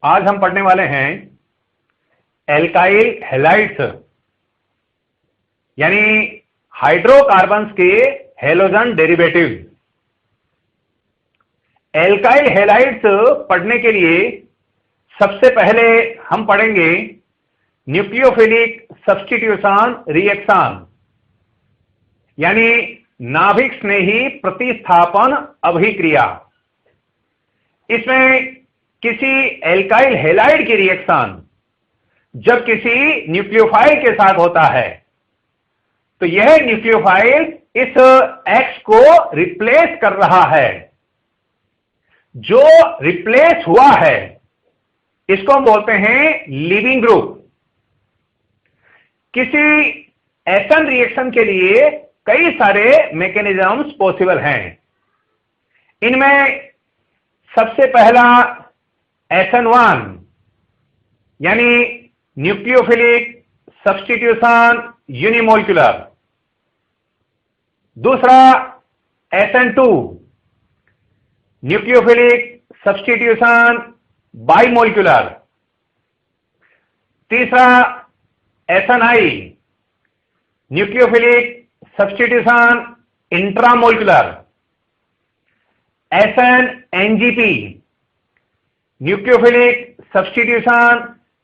आज हम पढ़ने वाले हैं एल्काइल हैलाइड्स यानी हाइड्रोकार्बन्स के हेलोजन डेरिवेटिव्स। एल्काइल हैलाइड्स पढ़ने के लिए सबसे पहले हम पढ़ेंगे न्यूक्लियोफिलिक सब्स्टिट्यूशन रिएक्शन यानी नाभिक स्नेही प्रतिस्थापन अभिक्रिया। इसमें किसी एल्काइल हैलाइड की रिएक्शन जब किसी न्यूक्लियोफाइल के साथ होता है तो यह न्यूक्लियोफाइल इस X को रिप्लेस कर रहा है। जो रिप्लेस हुआ है इसको हम बोलते हैं लीविंग ग्रुप। किसी एसन रिएक्शन के लिए कई सारे मैकेनिज्म्स पॉसिबल हैं। इनमें सबसे पहला SN1 यानी न्यूक्लियोफिलिक सब्स्टिट्यूशन यूनिमोलिकुलर, दूसरा SN2 न्यूक्लियोफिलिक सब्स्टिट्यूशन बाइमोलिकुलर, तीसरा SNI nucleophilic substitution intramolecular, SNNGP nucleophilic substitution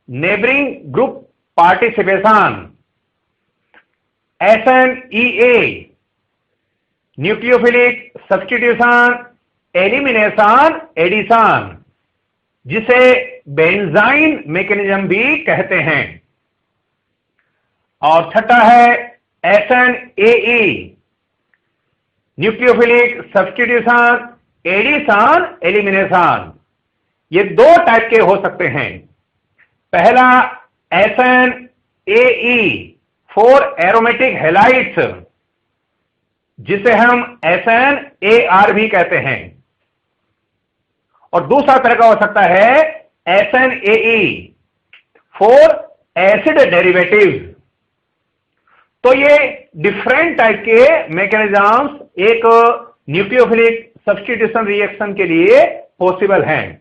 neighbouring group participation, SNEA nucleophilic substitution elimination addition, जिसे बेंजाइन मैकेनिज्म भी कहते हैं। और छठा है SNAE nucleophilic substitution addition elimination. ये दो टाइप के हो सकते हैं। पहला SNAE फॉर एरोमेटिक हैलाइड्स जिसे हम SNAR भी कहते हैं, और दूसरा तरह का हो सकता है SNAE फॉर एसिड डेरिवेटिव्स। तो ये डिफरेंट टाइप के मैकेनिज्म्स एक न्यूक्लियोफिलिक सब्स्टिट्यूशन रिएक्शन के लिए पॉसिबल हैं।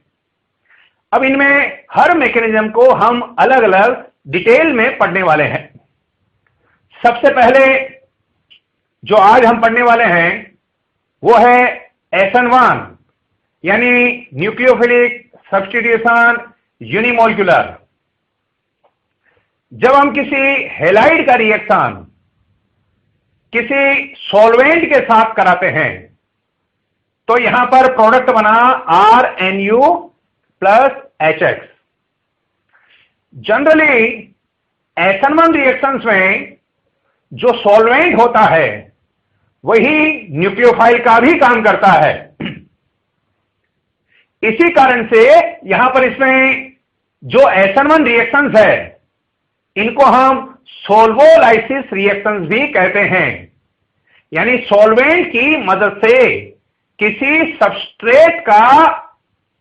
अब इनमें हर मैकेनिज्म को हम अलग अलग डिटेल में पढ़ने वाले हैं। सबसे पहले जो आज हम पढ़ने वाले हैं वो है SN1 यानी न्यूक्लियोफिलिक सब्स्टिट्यूशन यूनिमोलिकुलर। जब हम किसी हैलाइड का रिएक्शन किसी सॉल्वेंट के साथ कराते हैं तो यहां पर प्रोडक्ट बना RNU plus HX। Generally SN1 reactions में जो सॉल्वेंट होता है वही न्यूक्लियोफाइल का भी काम करता है। इसी कारण से यहां पर इसमें जो SN1 रिएक्शंस है इनको हम सोल्वोलाइसिस रिएक्शंस भी कहते हैं, यानी सॉल्वेंट की मदद से किसी सबस्ट्रेट का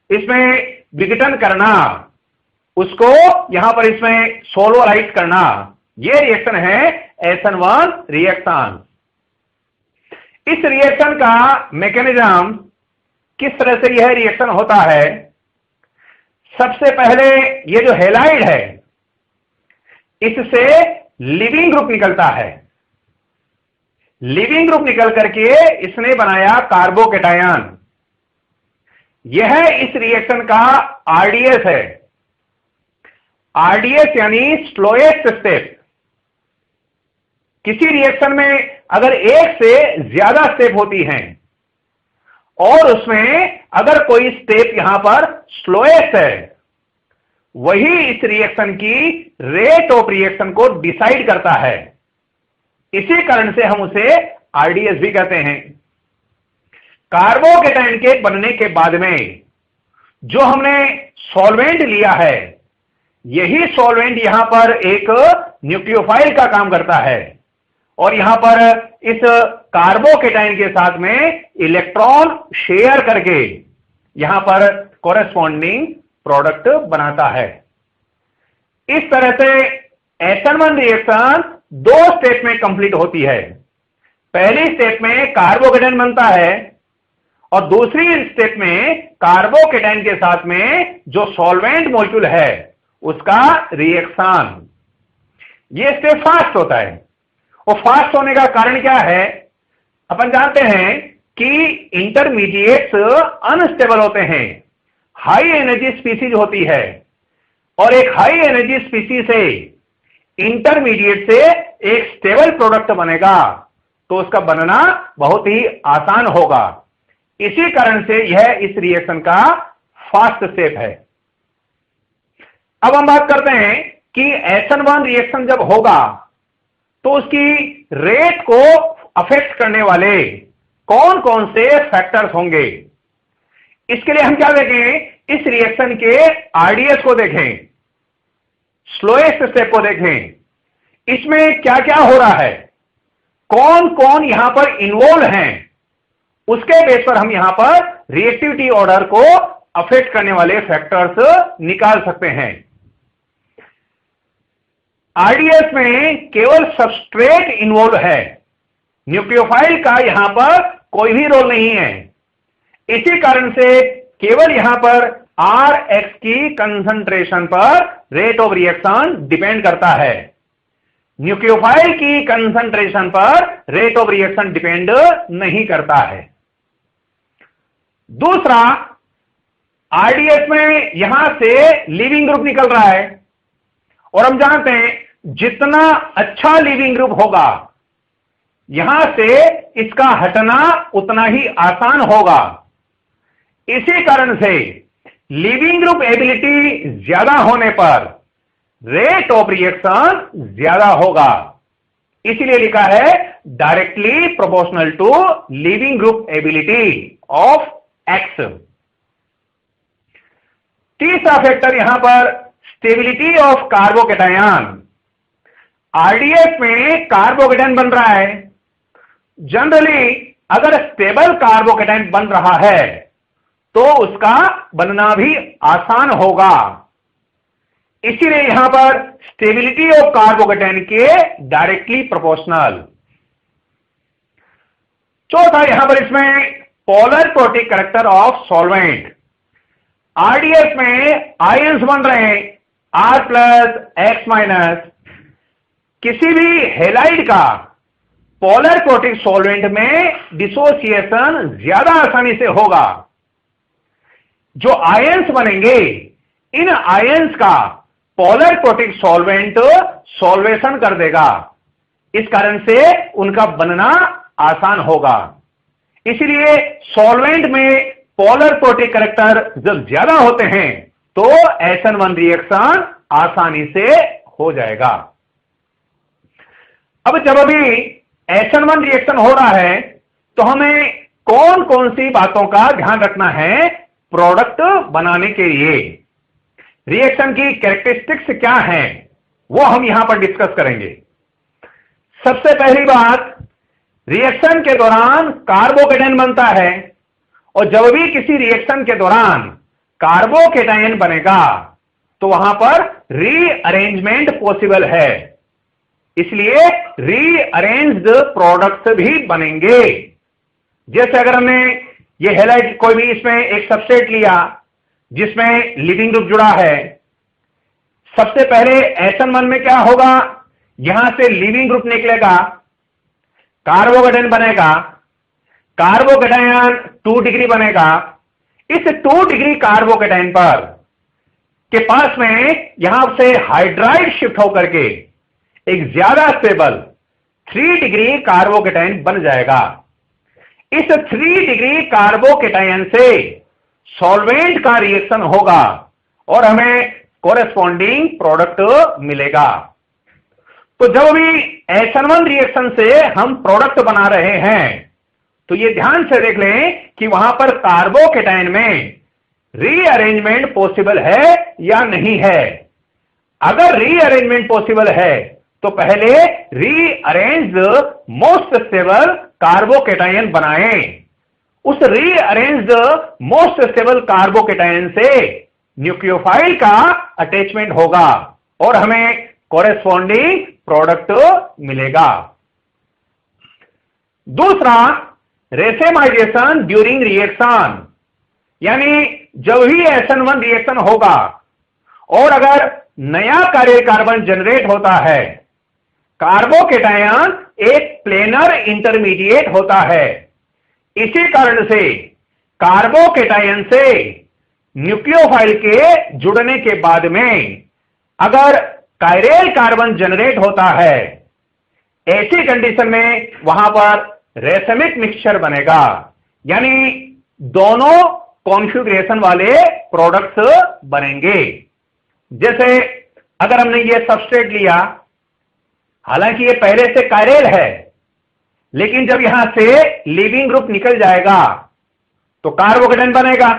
इसमें विघटन करना, उसको यहां पर इसमें सोल्वोलाइज करना, यह रिएक्शन है SN1 रिएक्शन। इस रिएक्शन का मैकेनिज्म किस तरह से यह रिएक्शन होता है? सबसे पहले यह जो हैलाइड है इससे लिविंग ग्रुप निकलता है। लिविंग ग्रुप निकल करके इसने बनाया कार्बोकेटायन। यह इस रिएक्शन का RDS है। RDS यानी स्लोएस्ट स्टेप। किसी रिएक्शन में अगर एक से ज्यादा स्टेप होती हैं और उसमें अगर कोई स्टेप यहां पर स्लोएस्ट है, वही इस रिएक्शन की रेट ऑफ रिएक्शन को डिसाइड करता है। इसी कारण से हम उसे RDS भी कहते हैं। कार्बोकेटायन के बनने के बाद में जो हमने सॉल्वेंट लिया है, यही सॉल्वेंट यहां पर एक न्यूक्लियोफाइल का काम करता है और यहां पर इस कार्बोकेटायन के साथ में इलेक्ट्रॉन शेयर करके यहां पर कॉरेस्पॉन्डिंग प्रोडक्ट बनाता है। इस तरह से SN1 रिएक्शन दो स्टेप में कंप्लीट होती है। पहली स्टेप में कार्बोकेटायन बनता है और दूसरी स्टेप में कार्बोकेटाइन के साथ में जो सॉल्वेंट मॉलिक्यूल है उसका रिएक्शन। ये स्टेप फास्ट होता है। और फास्ट होने का कारण क्या है? अपन जानते हैं कि इंटरमीडिएट्स अनस्टेबल होते हैं, हाई एनर्जी स्पीसीज होती है, और एक हाई एनर्जी स्पीसीज से इंटरमीडिएट से एक स्टेबल प्रोडक्ट बनेगा तो उसका बनना बहुत ही आसान होगा। इसी कारण से यह इस रिएक्शन का फास्ट स्टेप है। अब हम बात करते हैं कि SN1 रिएक्शन जब होगा तो उसकी रेट को अफेक्ट करने वाले कौन कौन से फैक्टर्स होंगे। इसके लिए हम क्या देखें? इस रिएक्शन के RDS को देखें, स्लोएस्ट स्टेप को देखें, इसमें क्या क्या हो रहा है, कौन कौन यहां पर इन्वॉल्व हैं, उसके बेस पर हम यहां पर रिएक्टिविटी ऑर्डर को अफेक्ट करने वाले फैक्टर्स निकाल सकते हैं। RDS में केवल सबस्ट्रेट इन्वॉल्व है, न्यूक्लियोफाइल का यहां पर कोई भी रोल नहीं है। इसी कारण से केवल यहां पर Rx की कंसंट्रेशन पर रेट ऑफ रिएक्शन डिपेंड करता है, न्यूक्लियोफाइल की कंसंट्रेशन पर रेट ऑफ रिएक्शन डिपेंड नहीं करता है। दूसरा, RDS में यहां से लीविंग ग्रुप निकल रहा है, और हम जानते हैं जितना अच्छा लीविंग ग्रुप होगा यहां से इसका हटना उतना ही आसान होगा। इसी कारण से लीविंग ग्रुप एबिलिटी ज्यादा होने पर रेट ऑफ रिएक्शन ज्यादा होगा, इसलिए लिखा है directly proportional to leaving group ability of X। तीसरा फैक्टर यहां पर स्टेबिलिटी ऑफ कार्बोकेटायन। RDS में कार्बोकेटायन बन रहा है, जनरली अगर स्टेबल कार्बोकेटायन बन रहा है तो उसका बनना भी आसान होगा, इसीलिए यहां पर स्टेबिलिटी ऑफ कार्बोकेटायन के डायरेक्टली प्रोपोर्शनल। चौथा, यहां पर इसमें polar protic character of solvent. RDS में आयंस बन रहे हैं R+ X-, किसी भी हेलाइड का पोलर प्रोटिक सॉल्वेंट में डिसोसिएशन ज्यादा आसानी से होगा। जो आयंस बनेंगे, इन आयंस का पोलर प्रोटिक सॉल्वेंट सॉल्वेशन कर देगा, इस कारण से उनका बनना आसान होगा। इसलिए सॉल्वेंट में पोलर प्रोटिक कैरेक्टर जब ज्यादा होते हैं तो SN1 रिएक्शन आसानी से हो जाएगा। अब जब अभी SN1 रिएक्शन हो रहा है तो हमें कौन कौन सी बातों का ध्यान रखना है प्रोडक्ट बनाने के लिए, रिएक्शन की कैरेक्टरिस्टिक्स क्या हैं, वो हम यहां पर डिस्कस करेंगे। सबसे पहली बात, रिएक्शन के दौरान कार्बोकेटायन बनता है, और जब भी किसी रिएक्शन के दौरान कार्बोकेटायन बनेगा तो वहां पर रीअरेंजमेंट पॉसिबल है, इसलिए रीअरेंज्ड प्रोडक्ट्स भी बनेंगे। जैसे अगर हमने ये हेलाइड कोई भी इसमें एक सबस्ट्रेट लिया जिसमें लीविंग ग्रुप जुड़ा है, सबसे पहले SN1 में क्या होगा, यहां से लीविंग ग्रुप निकलेगा, कार्बोकेटायन बनेगा, कार्बोकेटायन 2 डिग्री बनेगा। इस 2 डिग्री कार्बोकेटायन पर के पास में यहां से हाइड्राइड शिफ्ट होकर के एक ज्यादा स्टेबल 3 डिग्री कार्बोकेटायन बन जाएगा। इस 3 डिग्री कार्बोकेटायन से सॉल्वेंट का रिएक्शन होगा और हमें कोरेस्पॉन्डिंग प्रोडक्ट मिलेगा। तो जब भी SN1 रिएक्शन से हम प्रोडक्ट बना रहे हैं तो ये ध्यान से देख लें कि वहां पर कार्बोकेटायन में रीअरेंजमेंट पॉसिबल है या नहीं है। अगर रीअरेंजमेंट पॉसिबल है तो पहले रीअरेंज्ड मोस्ट स्टेबल कार्बोकेटायन बनाएं। उस रीअरेंज्ड मोस्ट स्टेबल कार्बोकेटायन से न्यूक्लियोफाइल का अटैचमेंट होगा और हमें कोरेस्पॉन्डिंग प्रोडक्ट मिलेगा। दूसरा, रेसेमाइजेशन ड्यूरिंग रिएक्शन, यानी जब भी SN1 रिएक्शन होगा और अगर नया कार्य कार्बन जनरेट होता है, कार्बोकेटायन एक प्लेनर इंटरमीडिएट होता है। इसी कारण से कार्बोकेटायन से न्यूक्लियोफाइल के जुड़ने के बाद में अगर कायरेल कार्बन जनरेट होता है, ऐसी कंडीशन में वहां पर रेसमिक मिक्सचर बनेगा, यानी दोनों कॉन्फ़िगरेशन वाले प्रोडक्ट्स बनेंगे। जैसे अगर हमने ये सबस्ट्रेट लिया, हालांकि ये पहले से कायरेल है, लेकिन जब यहां से लीविंग ग्रुप निकल जाएगा तो कार्बोकेटायन बनेगा।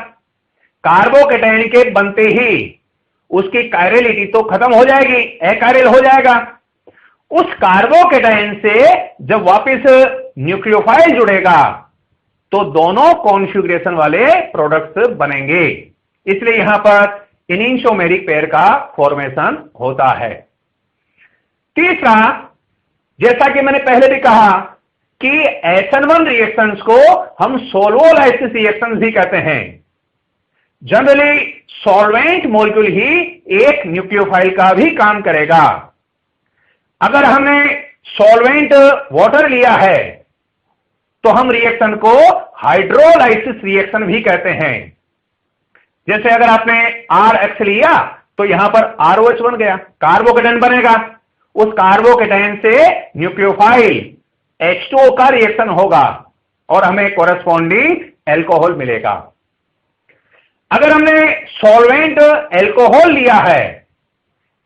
कार्बोकेटायन के बनते ही उसकी कायरेलिटी तो खत्म हो जाएगी, अकायरेल हो जाएगा। उस कार्बोकेटायन से जब वापस न्यूक्लियोफाइल जुड़ेगा तो दोनों कॉन्फ़िगरेशन वाले प्रोडक्ट्स बनेंगे। इसलिए यहां पर एनिंशोमेरिक पेयर का फॉर्मेशन होता है। तीसरा, जैसा कि मैंने पहले भी कहा कि SN1 रिएक्शंस को हम सोल्वोलाइसिस रिएक्शंस भी कहते हैं। जनरली सॉल्वेंट मॉलिक्यूल ही एक न्यूक्लियोफाइल का भी काम करेगा। अगर हमने सॉल्वेंट वाटर लिया है तो हम रिएक्शन को हाइड्रोलाइसिस रिएक्शन भी कहते हैं। जैसे अगर आपने RH लिया तो यहां पर ROH बन गया, कार्बोकेटायन बनेगा। उस कार्बोकेटायन से न्यूक्लियोफाइल H2O का रिएक्शन होगा और हमें कोरेस्पॉन्डिंग एल्कोहल मिलेगा। अगर हमने सॉल्वेंट एल्कोहल लिया है,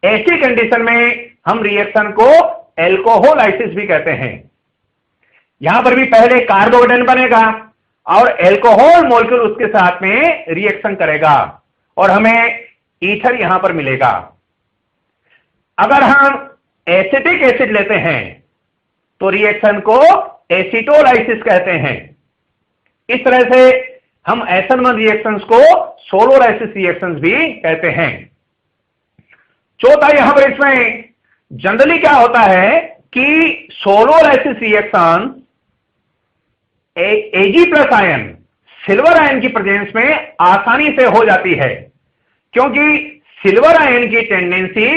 ऐसी कंडीशन में हम रिएक्शन को एल्कोहोलाइसिस भी कहते हैं। यहां पर भी पहले कार्बोकेटायन बनेगा और एल्कोहल मॉलिक्यूल उसके साथ में रिएक्शन करेगा और हमें ईथर यहां पर मिलेगा। अगर हम एसिटिक एसिड लेते हैं तो रिएक्शन को एसिटोलाइसिस कहते हैं। इस तरह से हम SN1 रिएक्शंस को सोलोलाइसिस रिएक्शंस भी कहते हैं। चौथा, यहां पर इसमें जनरली क्या होता है कि solvolysis reaction Ag+ ion, silver ion की प्रेजेंस में आसानी से हो जाती है, क्योंकि सिल्वर आयन की टेंडेंसी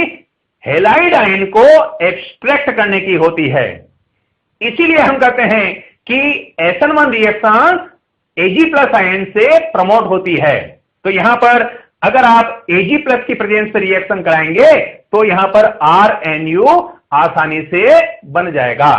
हैलाइड आयन को एक्सट्रैक्ट करने की होती है। इसीलिए हम कहते हैं कि SN1 रिएक्शन Ag+ आयन से प्रमोट होती है। तो यहां पर अगर आप Ag+ की प्रेजेंस पे रिएक्शन कराएंगे तो यहां पर RNU आसानी से बन जाएगा।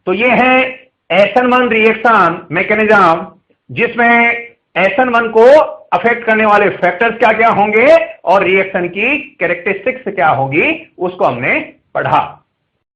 तो यह है SN1 रिएक्शन मैकेनिज्म, जिसमें SN1 को अफेक्ट करने वाले फैक्टर्स क्या क्या होंगे और रिएक्शन की कैरेक्टरिस्टिक्स क्या होगी, उसको हमने पढ़ा।